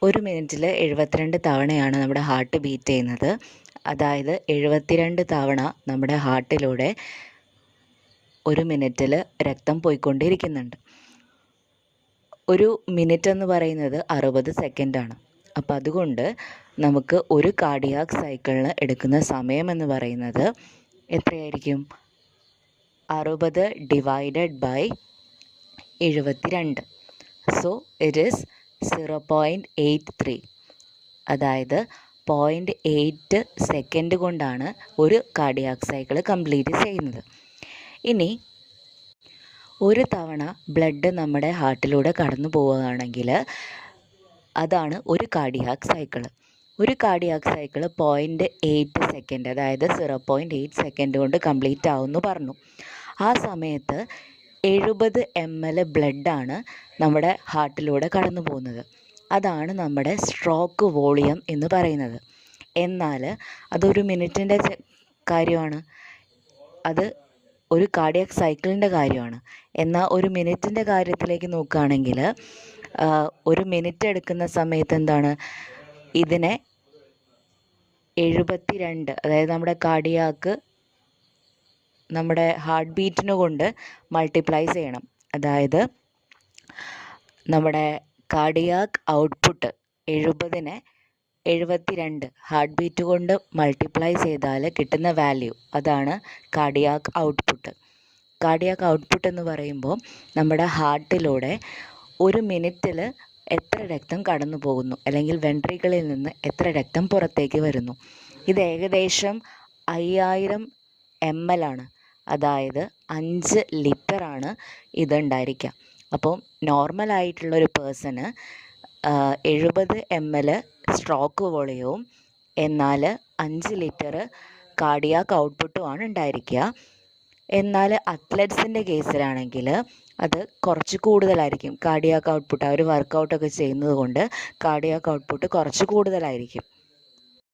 ഒരു മിനിറ്റിൽ 72 തവണയാണ് നമ്മുടെ ഹാർട്ട് ബീറ്റ് ചെയ്യുന്നത്. അതായത് 72 തവണ നമ്മുടെ ഹാർട്ടിലൂടെ ഒരു മിനിറ്റിൽ രക്തം പോയിക്കൊണ്ടിരിക്കുന്നുണ്ട്. ഒരു മിനിറ്റ് എന്ന് പറയുന്നത് 60 സെക്കൻഡാണ്. അപ്പോൾ അതുകൊണ്ട് നമുക്ക് ഒരു കാർഡിയാക് സൈക്കിളിന് എടുക്കുന്ന സമയം എന്ന് പറയുന്നത് എത്രയായിരിക്കും? 60 divided by 72. So it is 0.83. അതായത് 0.8 സെക്കൻഡ് കൊണ്ടാണ് ഒരു കാർഡിയാക് സൈക്കിൾ കംപ്ലീറ്റ് ചെയ്യുന്നത്. ഇനി ഒരു തവണ ബ്ലഡ് നമ്മുടെ ഹാർട്ടിലൂടെ കടന്നു പോവുകയാണെങ്കിൽ അതാണ് ഒരു കാർഡിയാക് സൈക്കിൾ. ഒരു കാർഡിയാക് സൈക്കിൾ 0.8 സെക്കൻഡ്, അതായത് 0.8 സെക്കൻഡ് കൊണ്ട് കംപ്ലീറ്റ് ആവുമെന്ന് പറഞ്ഞു. ആ സമയത്ത് 70 ml ബ്ലഡാണ് നമ്മുടെ ഹാർട്ടിലൂടെ കടന്നു പോകുന്നത്. അതാണ് നമ്മുടെ സ്ട്രോക്ക് വോളിയം എന്ന് പറയുന്നത്. എന്നാൽ അതൊരു മിനിറ്റിൻ്റെ കാര്യമാണ്, അത് ഒരു കാർഡിയാക് സൈക്കിളിൻ്റെ കാര്യമാണ്. എന്നാൽ ഒരു മിനിറ്റിൻ്റെ കാര്യത്തിലേക്ക് നോക്കുകയാണെങ്കിൽ ഒരു മിനിറ്റ് എടുക്കുന്ന സമയത്ത് എന്താണ്, ഇതിനെ 72, അതായത് നമ്മുടെ ഹാർട്ട് ബീറ്റിന് കൊണ്ട് മൾട്ടിപ്ലൈ ചെയ്യണം. അതായത് നമ്മുടെ കാർഡിയാക് ഔട്ട്പുട്ട് 70നെ 72 ഹാർട്ട് ബീറ്റ് കൊണ്ട് മൾട്ടിപ്ലൈ ചെയ്താൽ കിട്ടുന്ന വാല്യൂ, അതാണ് കാർഡിയാക് ഔട്ട്പുട്ട്. കാർഡിയാക് ഔട്ട്പുട്ട് എന്ന് പറയുമ്പോൾ നമ്മുടെ ഹാർട്ടിലൂടെ ഒരു മിനിറ്റിൽ എത്ര രക്തം കടന്നു പോകുന്നു, അല്ലെങ്കിൽ വെൻട്രിക്കിളിൽ നിന്ന് എത്ര രക്തം പുറത്തേക്ക് വരുന്നു. ഇത് ഏകദേശം 5000 ml ആണ്, അതായത് 5 ലിറ്ററാണ് ഇതുണ്ടായിരിക്കുക. അപ്പോൾ നോർമലായിട്ടുള്ളൊരു പേഴ്സണ് 70 ml സ്ട്രോക്ക് വോളിയവും എന്നാൽ 5 ലിറ്റർ കാർഡിയാക് ഔട്ട്പുട്ടുമാണ് ഉണ്ടായിരിക്കുക. എന്നാൽ അത്ലറ്റ്സിൻ്റെ കേസിലാണെങ്കിൽ അത് കുറച്ച് കൂടുതലായിരിക്കും. കാർഡിയാക് ഔട്ട്പുട്ട് അവർ വർക്കൗട്ടൊക്കെ ചെയ്യുന്നത് കൊണ്ട് കാർഡിയാക് ഔട്ട്പുട്ട് കുറച്ച് കൂടുതലായിരിക്കും.